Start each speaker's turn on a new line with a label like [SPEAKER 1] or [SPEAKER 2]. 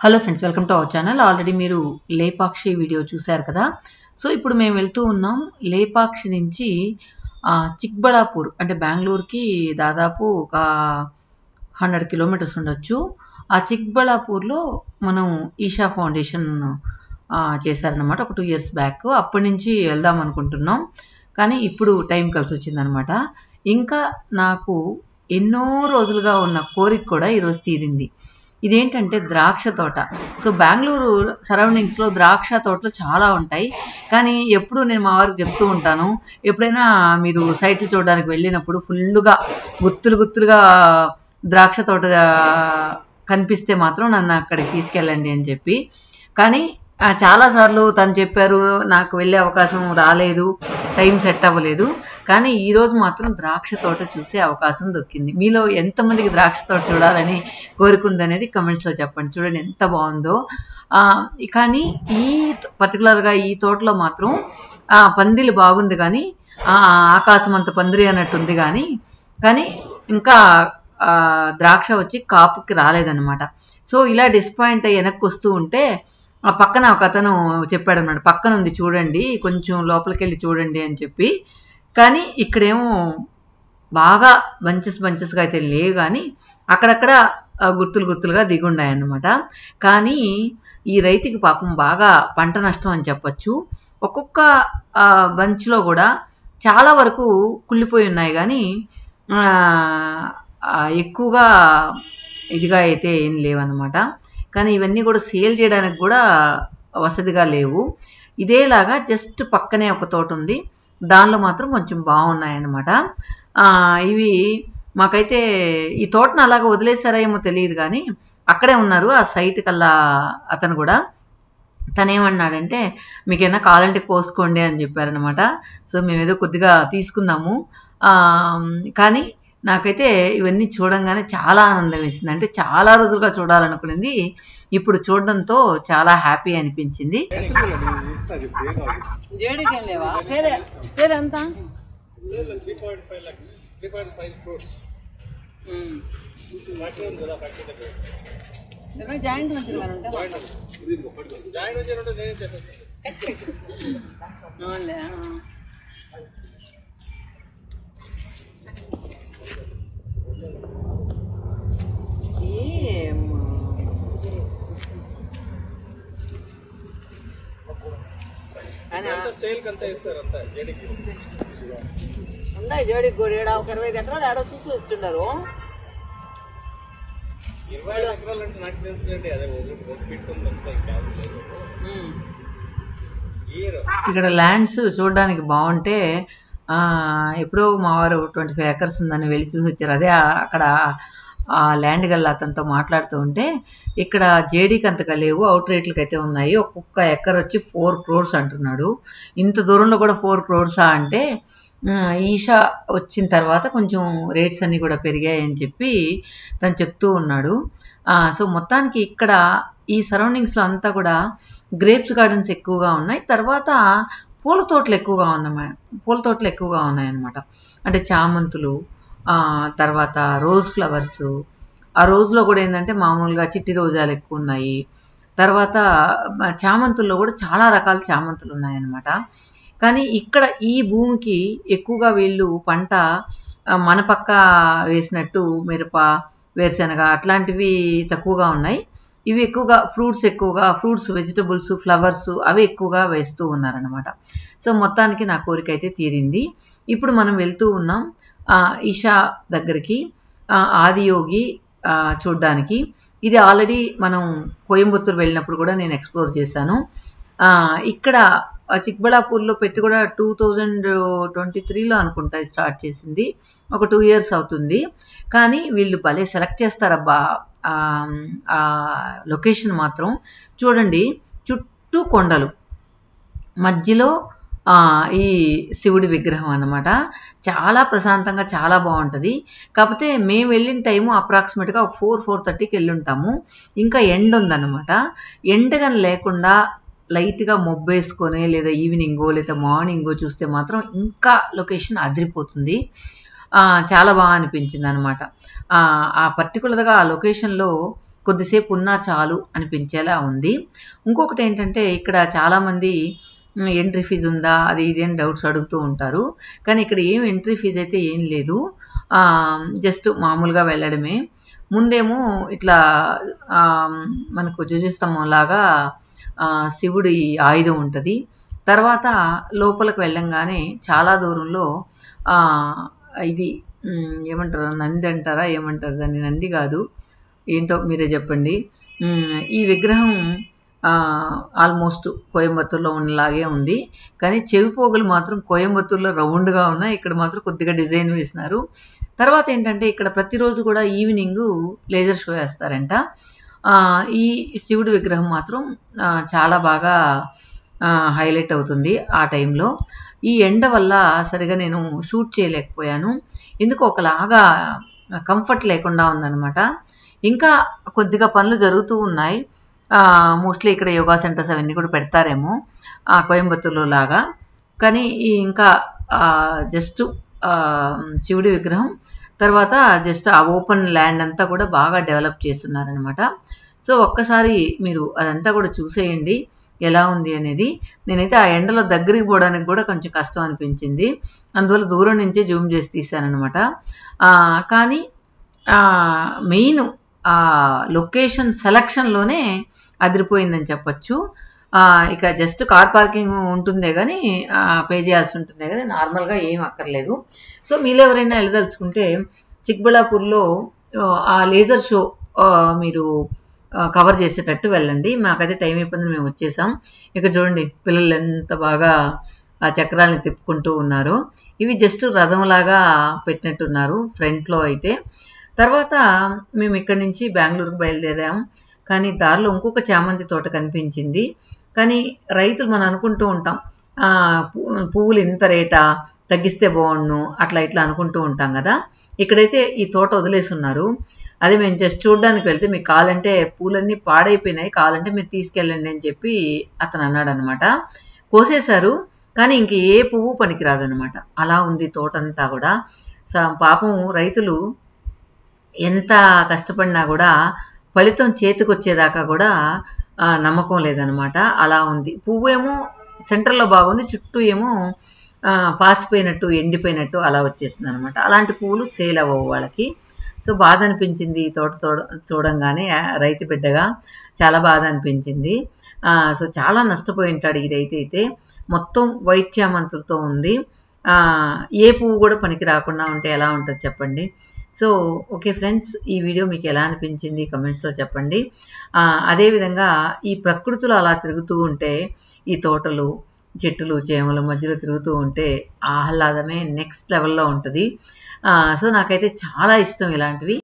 [SPEAKER 1] Hello friends, welcome to our channel. Already మీరు Lepakshi video చూశారు కదా. సో ఇప్పుడు మేము వెళ్తూ ఉన్నాం లేపాక్షి నుంచి చిక్బళాపూర్, అంటే బెంగళూరుకి దాదాపు ఒక 100 కిలోమీటర్స్ ఉండొచ్చు. ఆ చిక్బళాపూర్లో మనం ఈషా ఫౌండేషన్ చేశారనమాట ఒక 2 years బ్యాక్. అప్పటి నుంచి వెళ్దాం అనుకుంటున్నాం, కానీ ఇప్పుడు టైం కలిసి వచ్చిందనమాట. ఇంకా నాకు ఎన్నో రోజులుగా ఉన్న కోరిక కూడా ఈరోజు తీరింది. ఇదేంటంటే ద్రాక్ష తోట. సో బెంగళూరు సరౌండింగ్స్లో ద్రాక్ష తోటలు చాలా ఉంటాయి, కానీ ఎప్పుడు నేను మా వారికి చెప్తూ ఉంటాను, ఎప్పుడైనా మీరు సైట్లు చూడడానికి వెళ్ళినప్పుడు ఫుల్గా గుత్తులుగా ద్రాక్ష తోట కనిపిస్తే మాత్రం నన్ను అక్కడికి తీసుకెళ్ళండి అని చెప్పి. కానీ చాలాసార్లు తను చెప్పారు, నాకు వెళ్ళే అవకాశం రాలేదు, టైం సెట్ అవ్వలేదు. కానీ ఈరోజు మాత్రం ద్రాక్ష తోట చూసే అవకాశం దొరికింది. మీలో ఎంతమందికి ద్రాక్ష తోట చూడాలని కోరుకుందనేది కమెంట్స్లో చెప్పండి. చూడండి ఎంత బాగుందో. కానీ ఈ పర్టికులర్గా ఈ తోటలో మాత్రం పందిలి బాగుంది, కానీ ఆకాశం అంత పందిరి అన్నట్టుంది, కానీ ఇంకా ద్రాక్ష వచ్చి కాపుకి రాలేదన్నమాట. సో ఇలా డిసప్పాయింట్ అయ్యి వెనక్కి వస్తూ ఉంటే ఆ పక్కన ఒక అతను చెప్పాడు అన్నమాట, పక్కన ఉంది చూడండి, కొంచెం లోపలికి వెళ్ళి చూడండి అని చెప్పి. కానీ ఇక్కడేమో బాగా బంచెస్గా అయితే లేవు, కానీ అక్కడక్కడ గుర్తులుగా దిగుండాయన్నమాట. కానీ ఈ రైతుకి పాపం బాగా పంట నష్టం అని చెప్పచ్చు. ఒక్కొక్క బంచ్లో కూడా చాలా వరకు కుళ్ళిపోయి ఉన్నాయి, కానీ ఎక్కువగా ఇదిగా అయితే ఏం లేవన్నమాట. కానీ ఇవన్నీ కూడా సేల్ చేయడానికి కూడా వసతిగా లేవు. ఇదేలాగా జస్ట్ పక్కనే ఒక తోట ఉంది, దానిలో మాత్రం కొంచెం బాగున్నాయన్నమాట. ఇవి మాకైతే ఈ తోటను అలాగ వదిలేసారా ఏమో తెలియదు, కానీ అక్కడే ఉన్నారు ఆ సైట్ కల్లా అతను కూడా. తనేమన్నాడంటే, మీకేమైనా కావాలంటే కోసుకోండి అని చెప్పారనమాట. సో మేమేదో కొద్దిగా తీసుకున్నాము. కానీ నాకైతే ఇవన్నీ చూడంగానే చాలా ఆనందం వేసింది. అంటే చాలా రోజులుగా చూడాలనుకునేది ఇప్పుడు చూడడంతో చాలా హ్యాపీ అనిపించింది. ఉన్నాయి జోడికి కూడా ఏడా ఒక 25 ఎకరాలు ఏడో చూసి వచ్చుండారు.
[SPEAKER 2] 25 ఎకరాలు అంటే నాకు తెలిసిందంటే అదే
[SPEAKER 1] ఇక్కడ ల్యాండ్స్ చూడడానికి బాగుంటే ఎప్పుడో మా వారు 25 acres ఉందని వెళ్ళి చూసి వచ్చారు. అదే అక్కడ ఆ ల్యాండ్ గల్లా అతనితో మాట్లాడుతూ ఉంటే, ఇక్కడ జేడీకి అంతగా లేవు, అవుట్ రేట్లకి అయితే ఉన్నాయి. ఒక్కొక్క ఎకర్ వచ్చి 4 crores అంటున్నాడు. ఇంత దూరంలో కూడా 4 crores అంటే ఈషా వచ్చిన తర్వాత కొంచెం రేట్స్ అన్నీ కూడా పెరిగాయని చెప్పి తను చెప్తూ ఉన్నాడు. సో మొత్తానికి ఇక్కడ ఈ సరౌండింగ్స్లో అంతా కూడా గ్రేప్స్ గార్డెన్స్ ఎక్కువగా ఉన్నాయి. తర్వాత పూల తోటలు ఎక్కువగా ఉన్నాయన్నమాట. అంటే చామంతులు, తర్వాత రోజ్ ఫ్లవర్స్. ఆ రోజులో కూడా ఏంటంటే మామూలుగా చిట్టి రోజాలు ఎక్కువ ఉన్నాయి. తర్వాత చామంతుల్లో కూడా చాలా రకాల చామంతులు ఉన్నాయన్నమాట. కానీ ఇక్కడ ఈ భూమికి ఎక్కువగా వీళ్ళు పంట మన పక్క వేసినట్టు మిరప, వేరుశనగ అట్లాంటివి తక్కువగా ఉన్నాయి. ఇవి ఎక్కువగా ఫ్రూట్స్, వెజిటబుల్స్, ఫ్లవర్స్ అవి ఎక్కువగా వేస్తూ ఉన్నారనమాట. సో మొత్తానికి నా కోరిక అయితే తీరింది. ఇప్పుడు మనం వెళ్తూ ఉన్నాం ఈషా దగ్గరికి, ఆదియోగి చూడ్డానికి. ఇది ఆల్రెడీ మనం కోయంబత్తూరు వెళ్ళినప్పుడు కూడా నేను ఎక్స్ప్లోర్ చేశాను. ఇక్కడ చిక్బళాపూర్లో పెట్టి కూడా 2023లో అనుకుంటా స్టార్ట్ చేసింది, ఒక 2 years అవుతుంది. కానీ వీళ్ళు భలే సెలెక్ట్ చేస్తారబ్బా. లొకేషన్ మాత్రం చూడండి, చుట్టూ కొండలు, మధ్యలో ఈ శివుడి విగ్రహం అన్నమాట. చాలా ప్రశాంతంగా చాలా బాగుంటుంది. కాకపోతే మేము వెళ్ళిన టైము అప్రాక్సిమేట్గా 4-4:30కి వెళ్ళి ఉంటాము. ఇంకా ఎండ ఉందన్నమాట. ఎండగాని లేకుండా లైట్గా మొబ్బేసుకొని లేదా ఈవినింగో లేదా మార్నింగో చూస్తే మాత్రం ఇంకా లొకేషన్ అదిరిపోతుంది. చాలా బాగా అనిపించింది అనమాట. ఆ పర్టికులర్గా ఆ లొకేషన్లో కొద్దిసేపు ఉన్నా చాలు అనిపించేలా ఉంది. ఇంకొకటి ఏంటంటే ఇక్కడ చాలామంది ఎంట్రీ ఫీజు ఉందా అది ఇది అని డౌట్స్ అడుగుతూ ఉంటారు. కానీ ఇక్కడ ఏం ఎంట్రీ ఫీజు అయితే ఏం లేదు. జస్ట్ మామూలుగా వెళ్ళడమే. ముందేమో ఇట్లా మనకు ధ్వజస్తంభం లాగా శివుడి ఆయుధం ఉంటుంది. తర్వాత లోపలికి వెళ్ళంగానే చాలా దూరంలో ఇది ఏమంటారు, నంది అంటారా ఏమంటారు దాన్ని? నంది కాదు, ఏంటో మీరే చెప్పండి. ఈ విగ్రహం ఆల్మోస్ట్ కోయంబత్తూరులో ఉన్నలాగే ఉంది. కానీ చెవి పోగులు మాత్రం కోయంబత్తూరులో రౌండ్గా ఉన్నాయి, ఇక్కడ మాత్రం కొద్దిగా డిజైన్ వేసినారు. తర్వాత ఏంటంటే ఇక్కడ ప్రతిరోజు కూడా ఈవినింగ్ లేజర్ షో వేస్తారంట. ఈ శివుడి విగ్రహం మాత్రం చాలా బాగా హైలైట్ అవుతుంది ఆ టైంలో. ఈ ఎండ వల్ల సరిగా నేను షూట్ చేయలేకపోయాను, ఎందుకు ఒకలాగా కంఫర్ట్ లేకుండా ఉందన్నమాట. ఇంకా కొద్దిగా పనులు జరుగుతూ ఉన్నాయి. మోస్ట్లీ ఇక్కడ యోగా సెంటర్స్ అవన్నీ కూడా పెడతారేమో కోయంబత్తూరులో లాగా. కానీ ఇంకా జస్ట్ శివుడి విగ్రహం తర్వాత జస్ట్ ఆ ఓపెన్ ల్యాండ్ అంతా కూడా బాగా డెవలప్ చేస్తున్నారనమాట. సో ఒక్కసారి మీరు అదంతా కూడా చూసేయండి ఎలా ఉంది అనేది. నేనైతే ఆ ఎండలో దగ్గరికి పోవడానికి కూడా కొంచెం కష్టం అనిపించింది, అందువల్ల దూరం నుంచే జూమ్ చేసి తీశానమాట. కానీ మెయిన్ లొకేషన్ సెలక్షన్లోనే అదిరిపోయిందని చెప్పచ్చు. ఇక జస్ట్ కార్ పార్కింగ్ ఉంటుందే కానీ పే చేయాల్సి ఉంటుందే కానీ నార్మల్గా ఏం అక్కర్లేదు. సో మీరు ఎవరైనా వెళ్ళదలుచుకుంటే చిక్బళ్ళాపూర్లో ఆ లేజర్ షో మీరు కవర్ చేసేటట్టు వెళ్ళండి. మాకైతే టైం అయిపోయింది, మేము వచ్చేసాం. ఇక్కడ చూడండి పిల్లలు ఎంత బాగా ఆ చక్రాలను తిప్పుకుంటూ ఉన్నారు. ఇవి జస్ట్ రథంలాగా పెట్టినట్టున్నారు ఫ్రంట్లో అయితే. తర్వాత మేము ఇక్కడి నుంచి బెంగళూరుకు బయలుదేరాం. కానీ దారిలో ఇంకొక చామంతి తోట కనిపించింది. కానీ రైతులు మనం అనుకుంటూ ఉంటాం పువ్వులు ఇంత రేటా, తగ్గిస్తే బాగుండు, అట్లా ఇట్లా అనుకుంటూ ఉంటాం కదా. ఇక్కడైతే ఈ తోట వదిలేసి ఉన్నారు. అదే మేము జస్ట్ చూడడానికి వెళ్తే మీకు కావాలంటే పూలన్నీ పాడైపోయినాయి, కావాలంటే మీరు తీసుకెళ్ళండి అని చెప్పి అతను అన్నాడు అనమాట. కోసేశారు కానీ ఇంక ఏ పువ్వు పనికిరాదనమాట, అలా ఉంది తోటంతా కూడా. పాపం రైతులు ఎంత కష్టపడినా కూడా ఫలితం చేతికొచ్చేదాకా కూడా నమ్మకం లేదనమాట, అలా ఉంది. పువ్వు ఏమో సెంటర్లో బాగుంది, చుట్టూ ఏమో పాసిపోయినట్టు ఎండిపోయినట్టు అలా వచ్చేసింది అనమాట. అలాంటి పువ్వులు సేల్ అవ్వవు వాళ్ళకి. సో బాధ అనిపించింది ఈ తోట చూడంగానే, రైతు బిడ్డగా చాలా బాధ అనిపించింది. సో చాలా నష్టపోయి ఉంటాడు ఈ రైతు అయితే. మొత్తం వైట్ చామంతులతో ఉంది. ఏ పువ్వు కూడా పనికి రాకుండా ఉంటే ఎలా ఉంటుంది చెప్పండి. సో ఓకే ఫ్రెండ్స్, ఈ వీడియో మీకు ఎలా అనిపించింది కమెంట్స్లో చెప్పండి. అదేవిధంగా ఈ ప్రకృతిలో అలా తిరుగుతూ ఉంటే, ఈ తోటలు చెట్టులు చేమల మధ్యలో తిరుగుతూ ఉంటే ఆహ్లాదమే నెక్స్ట్ లెవెల్లో ఉంటుంది. సో నాకైతే చాలా ఇష్టం ఇలాంటివి.